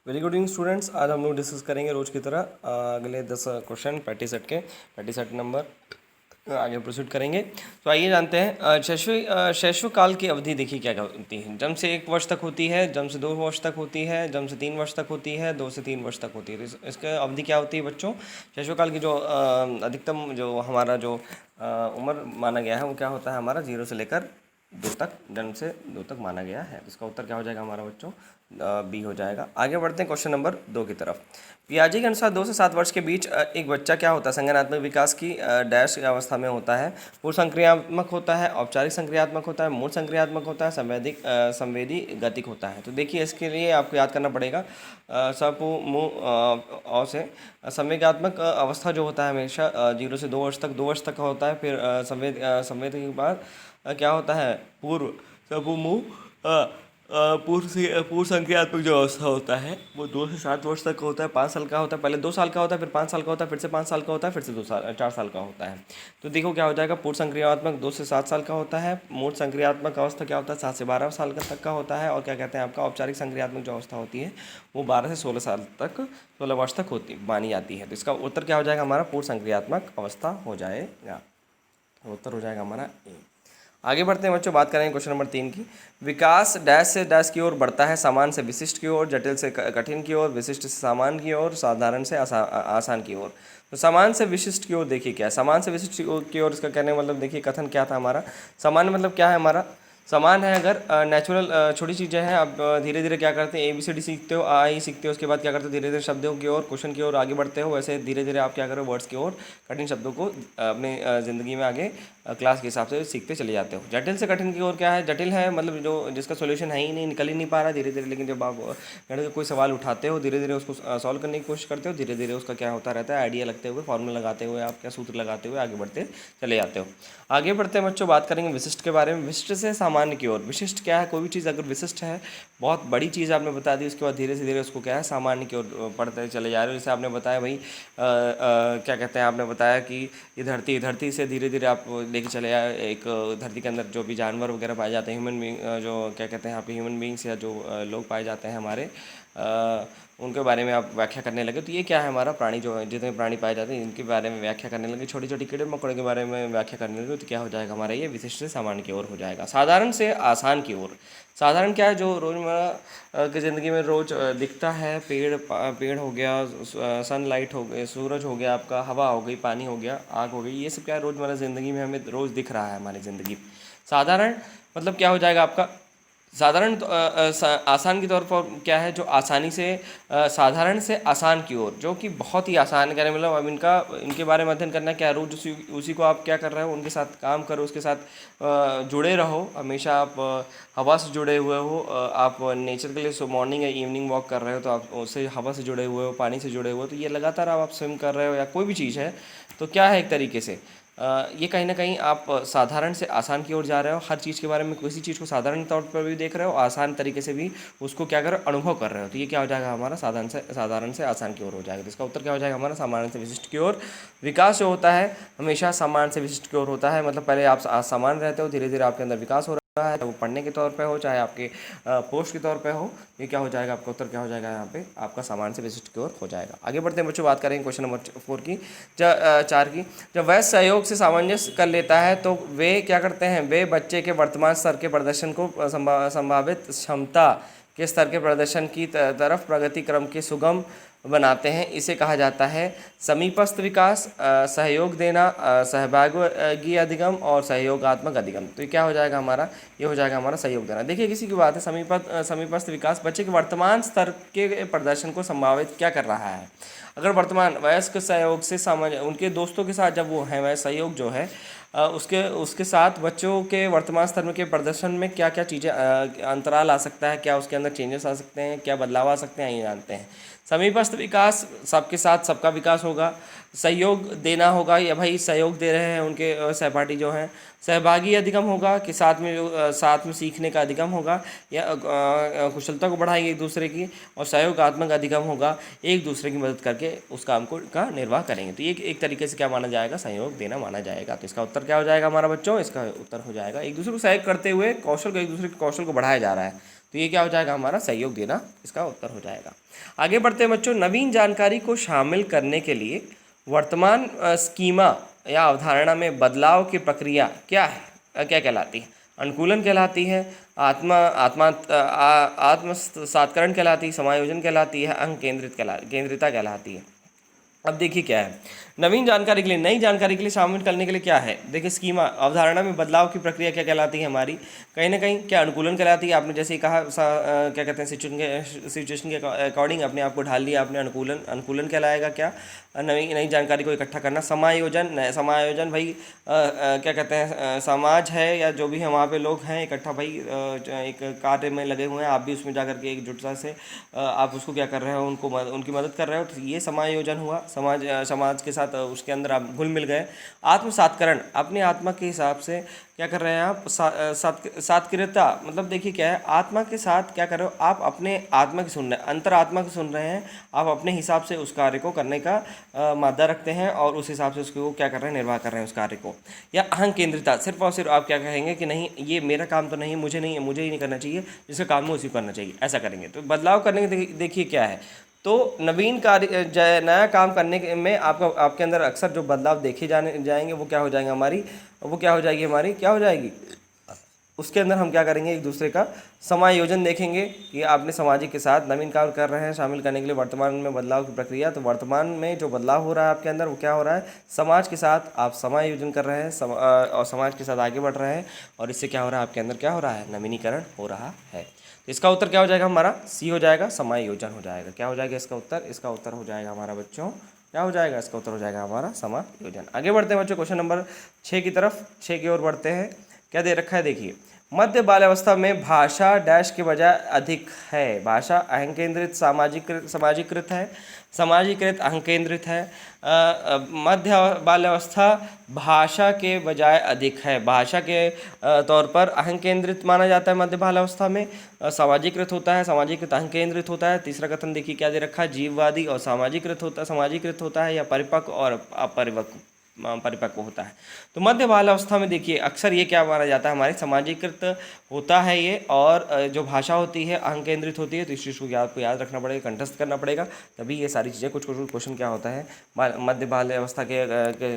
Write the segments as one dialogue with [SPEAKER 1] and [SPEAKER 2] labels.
[SPEAKER 1] Very good evening students. आज हम लोग डिस्कस करेंगे रोज की तरह अगले 10 क्वेश्चन पैटी सेट के पैटी सेट नंबर आगे प्रोसीड करेंगे। तो आइए जानते हैं शैशव काल की अवधि देखिए क्या क्या होती है। जन्म से 1 वर्ष तक होती है, जन्म से 2 वर्ष तक होती है, जन्म से 3 वर्ष तक होती है, 2 से 3 वर्ष तक होती है। तो इसका अवधि क्या होती है बच्चों? शैशव काल की जो अधिकतम जो हमारा जो उम्र माना गया है वो क्या होता है हमारा 0 से लेकर 2 तक, जन्म से 2 तक माना गया है। इसका उत्तर क्या हो जाएगा हमारा बच्चों? बी हो जाएगा। आगे बढ़ते हैं क्वेश्चन नंबर 2 की तरफ। पियाजे के अनुसार 2 से 7 वर्ष के बीच एक बच्चा क्या होता है? संज्ञानात्मक विकास की डैश अवस्था में होता है। पूर्व संक्रियात्मक होता है, औपचारिक संक्रियात्मक होता है, मूल संक्रियात्मक होता है, संवेदी गतिक होता है। तो देखिए इसके लिए आपको याद करना पड़ेगा सपु मु औ से संवेगात्मक अवस्था जो होता है हमेशा 0 से 2 वर्ष तक, 2 वर्ष तक का होता है। फिर संवेद के बाद क्या होता है? पूर्व सपु मु पूर्व संक्रियात्मक जो अवस्था होता है वो 2 से 7 वर्ष तक होता है। 5 साल का होता है, पहले 2 साल का होता है, फिर 5 साल का होता है, फिर से 5 साल का होता है, फिर से 4 साल का होता है। तो देखो क्या हो जाएगा, पूर्व संक्रियात्मक 2 से 7 साल का होता है। मूल संक्रियात्मक अवस्था क्या होता है? 7 से 12 साल तक का होता है। और क्या कहते हैं आपका औपचारिक संक्रियात्मक जो अवस्था होती है वो 12 से 16 साल तक, 16 वर्ष तक होती मानी जाती है। तो इसका उत्तर क्या हो जाएगा हमारा? पूर्व संक्रियात्मक अवस्था हो जाएगा। उत्तर हो जाएगा हमारा ए। आगे बढ़ते हैं बच्चों, बात करेंगे क्वेश्चन नंबर 3 की। विकास डैश से डैश की ओर बढ़ता है, सामान्य से विशिष्ट की ओर, जटिल से कठिन की ओर, विशिष्ट से सामान्य की ओर, साधारण से आसान की ओर। तो सामान्य से विशिष्ट की ओर देखिए क्या है। सामान्य से विशिष्ट की ओर इसका कहने का मतलब देखिए कथन क्या था हमारा। सामान्य मतलब क्या है हमारा? समान है अगर नेचुरल छोटी चीज़ें हैं। आप धीरे धीरे क्या करते हैं, ABCD सीखते हो, आई सीखते हो, उसके बाद क्या करते हो धीरे धीरे शब्दों की ओर, क्वेश्चन की ओर आगे बढ़ते हो। वैसे धीरे धीरे आप क्या करो, वर्ड्स की ओर, कठिन शब्दों को अपने ज़िंदगी में आगे क्लास के हिसाब से सीखते चले जाते हो। जटिल से कठिन की ओर क्या है? जटिल है मतलब जो जिसका सोल्यूशन है ही नहीं, निकल ही नहीं पा रहा धीरे धीरे। लेकिन जब आप गणित का कोई सवाल उठाते हो, धीरे धीरे उसको सॉल्व करने की कोशिश करते हो, धीरे धीरे उसका क्या होता रहता है, आइडिया लगते हुए, फॉर्मूला लगाते हुए, आप क्या सूत्र लगाते हुए आगे बढ़ते चले जाते हो। आगे बढ़ते हैं बच्चों, बात करेंगे विशिष्ट के बारे में। विशिष्ट से सामान्य की ओर। विशिष्ट क्या है? कोई भी चीज़ अगर विशिष्ट है, बहुत बड़ी चीज़ आपने बता दी, उसके बाद धीरे से धीरे उसको क्या है, सामान्य की ओर पढ़ते चले जा रहे हो। जैसे आपने बताया भाई क्या कहते हैं, आपने बताया कि ये धरती से धीरे धीरे आप लेके चले आए एक धरती के अंदर जो भी जानवर वगैरह पाए जाते हैं, ह्यूमन बींग जो क्या कहते हैं आपके ह्यूमन बींग्स या जो लोग पाए जाते हैं हमारे, उनके बारे में आप व्याख्या करने लगे। तो ये क्या है हमारा? प्राणी जो है, जितने प्राणी पाए जाते हैं इनके बारे में व्याख्या करने लगे। छोटी छोटी कीड़े मकोड़े के बारे में व्याख्या करने लगे। तो क्या हो जाएगा हमारा? ये विशिष्ट से सामान्य की ओर हो जाएगा। साधारण से आसान की ओर। साधारण क्या है? जो रोज़मर्रा की ज़िंदगी में रोज़ दिखता है। पेड़ हो गया, सनलाइट हो गई, सूरज हो गया आपका, हवा हो गई, पानी हो गया, आग हो गई, ये सब क्या है रोज़मर्रा ज़िंदगी में हमें रोज़ दिख रहा है हमारी ज़िंदगी। साधारण मतलब क्या हो जाएगा आपका? साधारण तो आसान के तौर पर क्या है? जो आसानी से साधारण से आसान की ओर, जो कि बहुत ही आसान है। कहने का मतलब अब इनके बारे में अध्ययन करना क्या है, रोज उसी को आप क्या कर रहे हो, उनके साथ काम करो, उसके साथ जुड़े रहो हमेशा। आप हवा से जुड़े हुए हो, आप नेचर के लिए मॉर्निंग या इवनिंग वॉक कर रहे हो तो आप उससे हवा से जुड़े हुए हो, पानी से जुड़े हुए हो। तो ये लगातार आप स्विम कर रहे हो या कोई भी चीज़ है तो क्या है एक तरीके से ये कहीं ना कहीं आप साधारण से आसान की ओर जा रहे हो। हर चीज़ के बारे में किसी चीज़ को साधारण तौर पर भी देख रहे हो, आसान तरीके से भी उसको क्या कर रहे हो, अनुभव कर रहे हो। तो ये क्या हो जाएगा हमारा? साधारण से आसान की ओर हो जाएगा। तो इसका उत्तर क्या हो जाएगा हमारा? सामान्य से विशिष्ट की ओर। विकास जो होता है हमेशा सामान्य से विशिष्ट की ओर होता है। मतलब पहले आप सामान्य रहते हो, धीरे धीरे आपके अंदर विकास हो रहा है, चाहे वो पढ़ने के तौर पे हो, चाहे आपके पोस्ट के तौर पे हो। ये क्या हो जाएगा आपका उत्तर? क्या हो जाएगा यहाँ पे? आपका सामान्य से विशिष्ट की ओर हो जाएगा। आगे बढ़ते हैं बच्चों, बात करेंगे क्वेश्चन नंबर 4 की, 4 की। जब वह सहयोग से सामंजस्य कर लेता है तो वे क्या करते हैं? वे बच्चे के वर्तमान स्तर के प्रदर्शन को संभावित क्षमता के स्तर के प्रदर्शन की तरफ प्रगति क्रम के सुगम बनाते हैं। इसे कहा जाता है समीपस्थ विकास, सहयोग देना, सहभागी अधिगम और सहयोगात्मक अधिगम। तो ये क्या हो जाएगा हमारा? ये हो जाएगा हमारा सहयोग देना। देखिए किसी की बात है, समीपस्थ विकास बच्चे के वर्तमान स्तर के प्रदर्शन को संभावित क्या कर रहा है। अगर वर्तमान वयस्क सहयोग से सामान्य उनके दोस्तों के साथ जब वो हैं, वह सहयोग जो है उसके उसके साथ बच्चों के वर्तमान स्तर में के प्रदर्शन में क्या क्या चीज़ें अंतराल आ सकता है, क्या उसके अंदर चेंजेस आ सकते हैं, क्या बदलाव आ सकते हैं, ये जानते हैं। समीपस्थ विकास, सबके साथ सबका विकास होगा। सहयोग देना होगा, या भाई सहयोग दे रहे हैं उनके सहपाठी जो हैं। सहभागी अधिगम होगा कि साथ में साथ में सीखने का अधिगम होगा या कुशलता को बढ़ाएंगे एक दूसरे की। और सहयोगात्मक अधिगम होगा, एक दूसरे की मदद करके उस काम को का निर्वाह करेंगे। तो ये एक तरीके से क्या माना जाएगा? सहयोग देना माना जाएगा। तो इसका उत्तर उत्तर क्या हो जाएगा हमारा बच्चों? इसका उत्तर हो जाएगा एक दूसरे को सहयोग करते हुए एक दूसरे के कौशल को बढ़ाया जा रहा है, तो ये क्या हो जाएगा हमारा? सहयोग देना इसका उत्तर हो जाएगा। आगे बढ़ते हैं बच्चों। नवीन जानकारी को शामिल करने के लिए वर्तमान स्कीमा या अवधारणा में बदलाव की प्रक्रिया क्या है? क्या कहलाती है? अनुकूलन कहलाती है, आत्म सात्करण कहलाती है, समायोजन कहलाती है, अंक केंद्रिता कहलाती है। अब देखिए क्या है, नवीन जानकारी के लिए, नई जानकारी के लिए शामिल करने के लिए क्या है? देखिए स्कीमा, अवधारणा में बदलाव की प्रक्रिया क्या कहलाती है हमारी? कहीं ना कहीं क्या अनुकूलन कहलाती है। आपने जैसे ही कहा क्या कहते हैं, सिचुएशन के अकॉर्डिंग अपने आप को ढाल लिया आपने, अनुकूलन कहलाएगा क्या? नई जानकारी को इकट्ठा करना। समायोजन भाई क्या कहते हैं, समाज है या जो भी है वहाँ पे लोग हैं इकट्ठा भाई एक कार्य में लगे हुए हैं, आप भी उसमें जाकर के एकजुटता से आप उसको क्या कर रहे हो, उनकी मदद कर रहे हो, तो ये समायोजन हुआ। समाज के साथ उसके अंदर आप घुल मिल गए। आत्मसात्करण, अपनी आत्मा के हिसाब से क्या कर रहे हैं आप? सात्कृता मतलब देखिए क्या है, आत्मा के साथ क्या कर रहे हो आप? अपने आत्मा की सुन रहे हैं, अंतर आत्मा की सुन रहे हैं आप, अपने हिसाब से उस कार्य को करने का मादा रखते हैं और उस हिसाब से उसको क्या कर रहे हैं? निर्वाह कर रहे हैं उस कार्य को। या अहं केंद्रिता, सिर्फ और सिर्फ आप क्या कहेंगे कि नहीं ये मेरा काम तो नहीं, मुझे ही नहीं करना चाहिए, जिसका काम है उसी को करना चाहिए, ऐसा करेंगे। तो बदलाव करने के देखिए क्या है, तो नवीन कार्य नया काम करने में आपके अंदर अक्सर जो बदलाव देखे जाएंगे वो क्या हो जाएंगे हमारी? वो क्या हो जाएगी हमारी? क्या हो जाएगी? उसके अंदर हम क्या करेंगे? एक दूसरे का समायोजन देखेंगे कि आपने सामाजिक के साथ नवीन काम कर रहे हैं शामिल करने के लिए वर्तमान में बदलाव की प्रक्रिया। तो वर्तमान में जो बदलाव हो रहा है आपके अंदर वो क्या हो रहा है? समाज के साथ आप समायोजन कर रहे हैं और समाज के साथ आगे बढ़ रहे हैं, और इससे क्या हो रहा है आपके अंदर? क्या हो रहा है? नवीनीकरण हो रहा है। तो इसका उत्तर क्या हो जाएगा हमारा? सी हो जाएगा, समायोजन हो जाएगा। क्या हो जाएगा इसका उत्तर? इसका उत्तर हो जाएगा हमारा बच्चों, क्या हो जाएगा? इसका उत्तर हो जाएगा हमारा समायोजन। आगे बढ़ते हैं बच्चों क्वेश्चन नंबर 6 की तरफ, 6 की ओर बढ़ते हैं। क्या दे रखा है देखिए, मध्य बाल्यावस्था में भाषा डैश के बजाय अधिक है। भाषा अहंकेंद्रित सामाजिकृत है, समाजीकृत अहंकेंद्रित है। मध्य बाल्यावस्था भाषा के बजाय अधिक है, भाषा के तौर पर अहंकेंद्रित माना जाता है मध्य बाल्यावस्था में। सामाजीकृत होता है, समाजीकृत अहंकेंद्रित होता है। तीसरा कथन देखिए क्या दे रखा है, जीववादी और समाजीकृत होता है, या परिपक्व और परिपक्व होता है। तो मध्य बाल्यावस्था में देखिए अक्सर ये क्या माना जाता है हमारे, समाजीकृत होता है ये, और जो भाषा होती है अहंकेंद्रित होती है। तो इस चीज़ को आपको याद रखना पड़ेगा, कंठस्थ करना पड़ेगा, तभी ये सारी चीज़ें। कुछ क्वेश्चन क्या होता है मध्य बाल्यावस्था के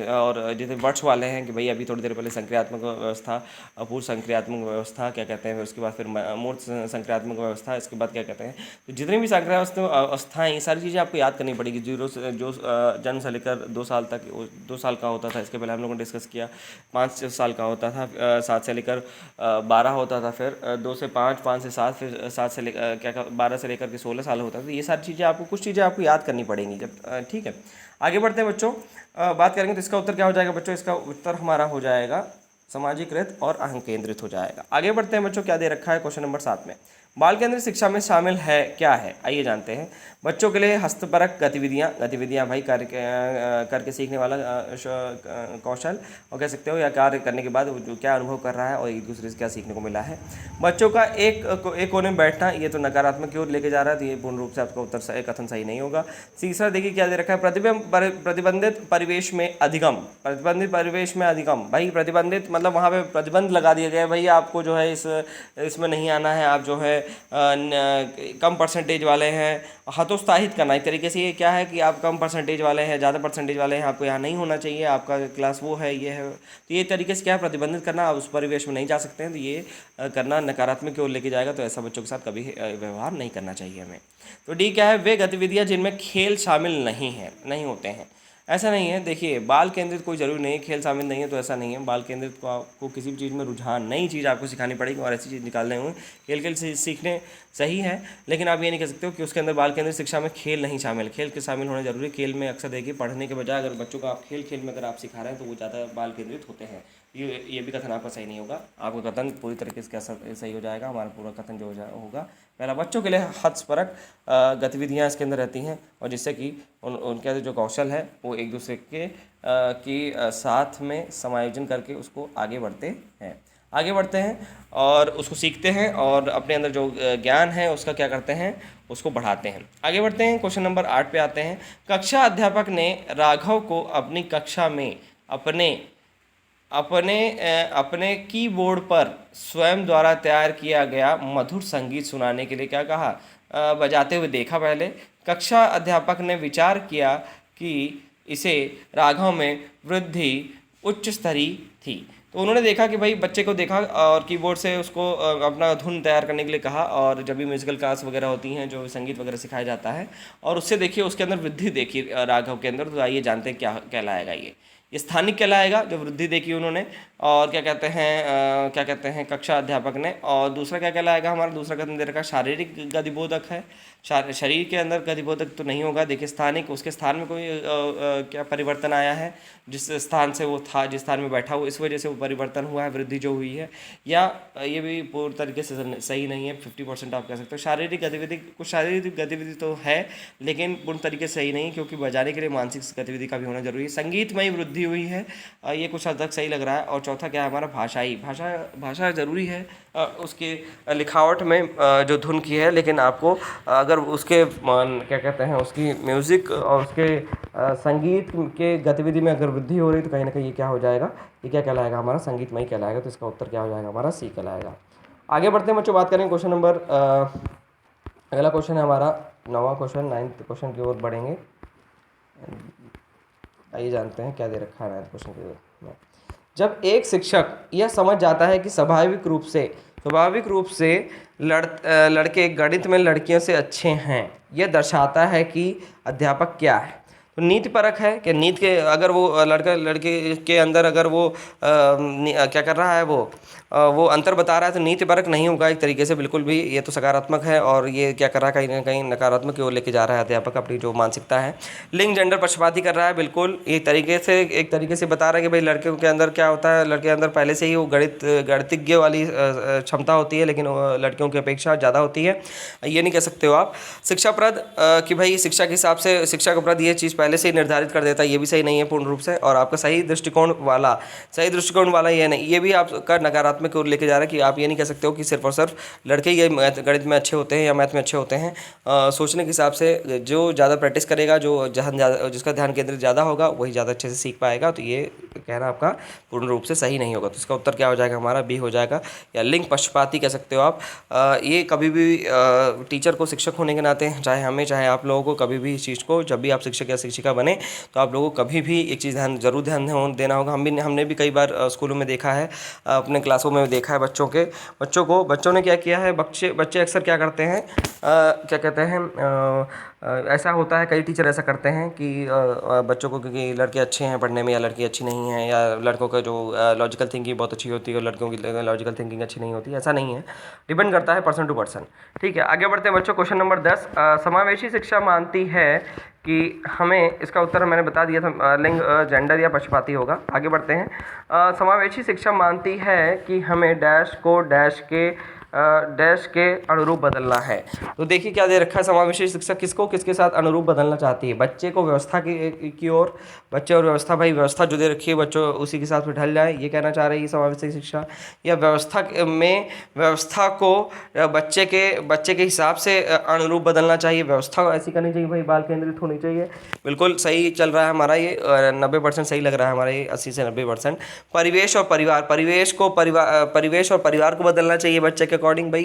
[SPEAKER 1] और जैसे वर्ड्स वाले हैं कि भाई अभी थोड़ी देर पहले संक्रियात्मक व्यवस्था, अपूर्व संक्रियात्मक व्यवस्था क्या कहते हैं, उसके बाद फिर मूर्त संक्रियात्मक व्यवस्था, इसके बाद क्या कहते हैं। तो जितनी भी संक्रियात्मक अवस्थाएँ ये सारी चीज़ें आपको याद करनी पड़ेगी। जो जन्म से लेकर 2 साल तक, 2 साल का होता था, इसके पहले हम लोगों ने डिस्कस किया। 5 साल का होता था, 7 से लेकर 12 होता था, फिर 2 से 5, 5 से 7, फिर 7 से लेकर 12 से लेकर के 16 साल होता था। तो ये सारी चीज़ें आपको, कुछ चीज़ें आपको याद करनी पड़ेंगी जब, ठीक है। आगे बढ़ते हैं बच्चों, बात करेंगे तो इसका उत्तर क्या हो जाएगा बच्चों? इसका उत्तर हमारा हो जाएगा समाजीकृत और अहंकेंद्रित हो जाएगा। आगे बढ़ते हैं बच्चों, क्या दे रखा है क्वेश्चन नंबर 7 में, बाल केंद्रित शिक्षा में शामिल है क्या है? आइए जानते हैं। बच्चों के लिए हस्तपरक गतिविधियाँ भाई करके सीखने वाला कौशल, और कह सकते हो, या कार्य करने के बाद जो क्या अनुभव कर रहा है और एक दूसरे से क्या सीखने को मिला है। बच्चों का एक कोने में बैठना, ये तो नकारात्मक की ओर लेके जा रहा है, तो ये पूर्ण रूप से आपका उत्तर कथन सही नहीं होगा। तीसरा देखिए क्या दे रखा है, प्रतिबंधित परिवेश में अधिगम। प्रतिबंधित परिवेश में अधिगम, भाई प्रतिबंधित मतलब वहाँ पे प्रतिबंध लगा दिया गया है, भाई आपको जो है इसमें नहीं आना है, आप जो है कम परसेंटेज वाले हैं, हतोत्साहित करना। एक तरीके से ये क्या है कि आप कम परसेंटेज वाले हैं, ज़्यादा परसेंटेज वाले हैं, आपको यहाँ नहीं होना चाहिए, आपका क्लास वो है, ये है। तो ये तरीके से क्या है, प्रतिबंधित करना, आप उस परिवेश में नहीं जा सकते हैं, तो ये करना नकारात्मक की ओर लेके जाएगा। तो ऐसा बच्चों के साथ कभी व्यवहार नहीं करना चाहिए हमें। तो डी क्या है, वे गतिविधियाँ जिनमें खेल शामिल नहीं होते हैं। ऐसा नहीं है, देखिए बाल केंद्रित कोई ज़रूरी नहीं है, खेल शामिल नहीं है तो ऐसा नहीं है। बाल केंद्रित को आपको किसी भी चीज़ में रुझान, नई चीज़ आपको सिखानी पड़ेगी और ऐसी चीज़ निकालने होंगे। खेल से सीखने सही है, लेकिन आप ये नहीं कह सकते हो कि उसके अंदर बाल केंद्रित शिक्षा में खेल नहीं शामिल। खेल के शामिल होने जरूरी। खेल में अक्सर देखिए पढ़ने के बजाय अगर बच्चों को आप खेल में अगर आप सिखा रहे हैं तो वो ज़्यादा बाल केंद्रित होते हैं। ये भी कथन आपका सही नहीं होगा। आपका कथन पूरी तरीके से सही हो जाएगा। हमारा पूरा कथन जो होगा, पहला बच्चों के लिए हस्तपरक गतिविधियाँ इसके अंदर रहती हैं, और जिससे कि उनके जो कौशल है वो एक दूसरे के साथ में समायोजन करके उसको आगे बढ़ते हैं और उसको सीखते हैं, और अपने अंदर जो ज्ञान है उसका क्या करते हैं, उसको बढ़ाते हैं। आगे बढ़ते हैं, क्वेश्चन नंबर 8 पे आते हैं। कक्षा अध्यापक ने राघव को अपनी कक्षा में अपने अपने कीबोर्ड पर स्वयं द्वारा तैयार किया गया मधुर संगीत सुनाने के लिए क्या कहा, बजाते हुए देखा पहले। कक्षा अध्यापक ने विचार किया कि इसे रागों में वृद्धि उच्च स्तरीय थी। तो उन्होंने देखा कि भाई बच्चे को देखा और कीबोर्ड से उसको अपना धुन तैयार करने के लिए कहा, और जब भी म्यूजिकल क्लास वगैरह होती हैं जो संगीत वगैरह सिखाया जाता है, और उससे देखिए उसके अंदर वृद्धि देखी राघव के अंदर। तो आइए जानते हैं क्या कहलाएगा ये स्थानिक कहलाएगा जो वृद्धि देखी उन्होंने। और क्या कहते हैं क्या कहते हैं कक्षा अध्यापक ने। और दूसरा क्या कहलाएगा, हमारा दूसरा कथन दे रखा शारीरिक गतिबोधक है। शरीर के अंदर गतिबोधक तो नहीं होगा। देखिए स्थानिक, उसके स्थान में कोई क्या परिवर्तन आया है, जिस स्थान से वो था, जिस स्थान में बैठा हुआ, इस वजह से वो परिवर्तन हुआ है, वृद्धि जो हुई है। या ये भी पूर्ण तरीके से सही नहीं है, 50% आप कह सकते हो। शारीरिक गतिविधि, कुछ शारीरिक गतिविधि तो है लेकिन पूर्ण तरीके से सही नहीं, क्योंकि बजाने के लिए मानसिक गतिविधि का भी होना जरूरी है। संगीतमयी वृद्धि हुई है, ये कुछ हद तक सही लग रहा है। और चौथा क्या है हमारा, भाषाई। भाषा ज़रूरी है उसके लिखावट में जो धुन की है, लेकिन आपको अगर उसके क्या कहते हैं उसकी म्यूज़िक और उसके संगीत के गतिविधि में अगर वृद्धि हो रही तो कहीं ना कहीं ये क्या हो जाएगा, ये क्या कहलाएगा हमारा, संगीतमय कहलाएगा। तो इसका उत्तर क्या हो जाएगा हमारा, सी कहलाएगा। आगे बढ़ते हैं बच्चों, बात करें क्वेश्चन नंबर अगला क्वेश्चन है हमारा 9वां क्वेश्चन, 9th क्वेश्चन की ओर बढ़ेंगे। आइए जानते हैं क्या दे रखा है 9th क्वेश्चन की ओर। जब एक शिक्षक यह समझ जाता है कि स्वाभाविक रूप से लड़के गणित में लड़कियों से अच्छे हैं, यह दर्शाता है कि अध्यापक क्या है। तो नीति परक है कि नीति के अगर वो लड़का लड़के के अंदर अगर वो क्या कर रहा है, वो अंतर बता रहा है, तो नीति परक नहीं होगा एक तरीके से बिल्कुल भी। ये तो सकारात्मक है, और ये क्या कर रहा है, कहीं ना कहीं नकारात्मक की ओर लेके जा रहा है अध्यापक अपनी जो मानसिकता है। लिंग जेंडर पक्षपाती कर रहा है बिल्कुल, एक तरीके से बता रहा है कि भाई लड़कियों के अंदर क्या होता है, लड़के के अंदर पहले से ही वो गणितज्ञ वाली क्षमता होती है, लेकिन लड़कियों की अपेक्षा ज़्यादा होती है, ये नहीं कह सकते हो आप। शिक्षाप्रद कि भाई शिक्षा के हिसाब से शिक्षा का प्रद ये चीज़ पहले से ही निर्धारित कर देता है, ये भी सही नहीं है पूर्ण रूप से। और आपका सही दृष्टिकोण वाला ये नहीं, ये भी आपका नकारात्मक की ओर लेके जा रहा है कि आप ये नहीं कह सकते हो कि सिर्फ और सिर्फ लड़के ये गणित में अच्छे होते हैं या मैथ में अच्छे होते हैं। सोचने के हिसाब से जो ज़्यादा प्रैक्टिस करेगा, जिसका ध्यान केंद्रित ज़्यादा होगा, वही ज़्यादा अच्छे से सीख पाएगा। तो ये कहना आपका पूर्ण रूप से सही नहीं होगा। तो इसका उत्तर क्या हो जाएगा हमारा, बी हो जाएगा, या लिंग पक्षपाती कह सकते हो आप। ये कभी भी टीचर को, शिक्षक होने के नाते, चाहे हमें चाहे आप लोगों को, कभी भी इस चीज़ को, जब भी आप शिक्षक या शिक्षिका बने तो आप लोगों को कभी भी एक चीज़ जरूर ध्यान देना होगा। हमने भी कई बार स्कूलों में देखा है, अपने क्लासों में देखा है बच्चों ने क्या किया है, बच्चे अक्सर क्या करते हैं, क्या कहते हैं ऐसा होता है, कई टीचर ऐसा करते हैं कि बच्चों को, क्योंकि लड़के अच्छे हैं पढ़ने में या लड़की अच्छी नहीं है, या लड़कों का जो लॉजिकल थिंकिंग बहुत अच्छी होती है और लड़कियों की लॉजिकल थिंकिंग अच्छी नहीं होती, ऐसा नहीं है, डिपेंड करता है पर्सन टू पर्सन। ठीक है, आगे बढ़ते हैं बच्चों। क्वेश्चन नंबर 10, समावेशी शिक्षा मानती है कि हमें, इसका उत्तर मैंने बता दिया था, लिंग जेंडर या पक्षपाती होगा। आगे बढ़ते हैं। समावेशी शिक्षा मानती है कि हमें डैश को डैश के अनुरूप बदलना है। तो देखिए क्या दे रखा है, समावेशी शिक्षा किसके साथ अनुरूप बदलना चाहती है, बच्चे को व्यवस्था की ओर। बच्चे और व्यवस्था, भाई व्यवस्था जो दे रखी है बच्चों उसी के हिसाब से ढल जाए, ये कहना चाह रही है समावेशी शिक्षा। या व्यवस्था को बच्चे के हिसाब से अनुरूप बदलना चाहिए, व्यवस्था ऐसी करनी चाहिए भाई, बाल केंद्रित होनी चाहिए। बिल्कुल सही चल रहा है हमारा ये, 90% सही लग रहा है हमारा ये, 80 से 90%। परिवेश और परिवार को बदलना चाहिए बच्चे के अकॉर्डिंग। भाई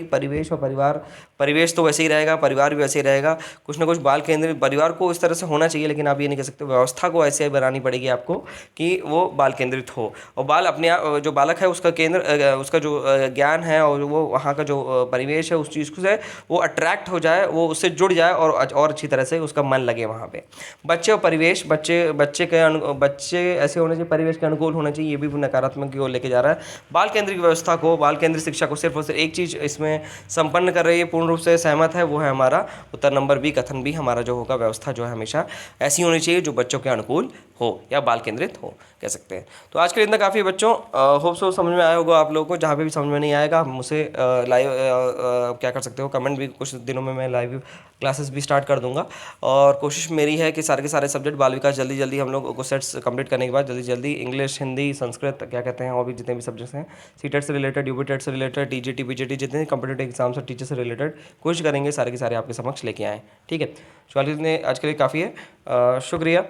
[SPEAKER 1] परिवेश तो वैसे ही रहेगा, परिवार भी वैसे ही रहेगा, कुछ ना कुछ बाल केंद्रित परिवार को इस तरह से होना चाहिए, लेकिन आप ये नहीं कह सकते। व्यवस्था को ऐसे बनानी पड़ेगी आपको कि वो बाल केंद्रित हो, और बाल अपने जो बालक है उसका केंद्र, उसका जो ज्ञान है और वो वहाँ का जो परिवेश है उस चीज़ से वो अट्रैक्ट हो जाए, वो उससे जुड़ जाए, और अच्छी तरह से उसका मन लगे वहाँ पे। बच्चे और परिवेश, बच्चे ऐसे होने चाहिए, परिवेश के अनुकूल होना चाहिए, ये भी नकारात्मक की ओर लेके जा रहा है। बाल केंद्रित व्यवस्था को, बाल केंद्रित शिक्षा को सिर्फ और सिर्फ एक चीज़ इसमें संपन्न कर रही है, पूर्ण रूप से सहमत है, वो है हमारा उत्तर नंबर बी, कथन बी हमारा जो होगा। व्यवस्था जो है हमेशा ऐसी होनी चाहिए जो बच्चों के अनुकूल हो या बाल केंद्रित हो, कह सकते हैं। तो आज के लिए इतना काफ़ी है बच्चों, होप सो समझ में आया होगा आप लोगों को। जहाँ पे भी समझ में नहीं आएगा मुझसे लाइव क्या कर सकते हो, कमेंट भी, कुछ दिनों में मैं लाइव क्लासेस भी स्टार्ट कर दूंगा। और कोशिश मेरी है कि सारे के सारे सब्जेक्ट बाल विकास जल्दी हम लोग को सेट्स कंप्लीट करने के बाद जल्दी इंग्लिश, हिंदी, संस्कृत, क्या कहते हैं, और भी जितने भी सब्जेक्ट्स हैं, सीटेट से रिलेटेड, यूपीटेट से रिलेटेड, टीजीटी, पीजीटी, जितने कॉम्पिटिटिव एग्जाम्स और टीचर से रिलेटेड कोशिश करेंगे सारे के सारे आपके समक्ष लेके आएँ। ठीक है, चलिए आज के लिए काफ़ी है, शुक्रिया।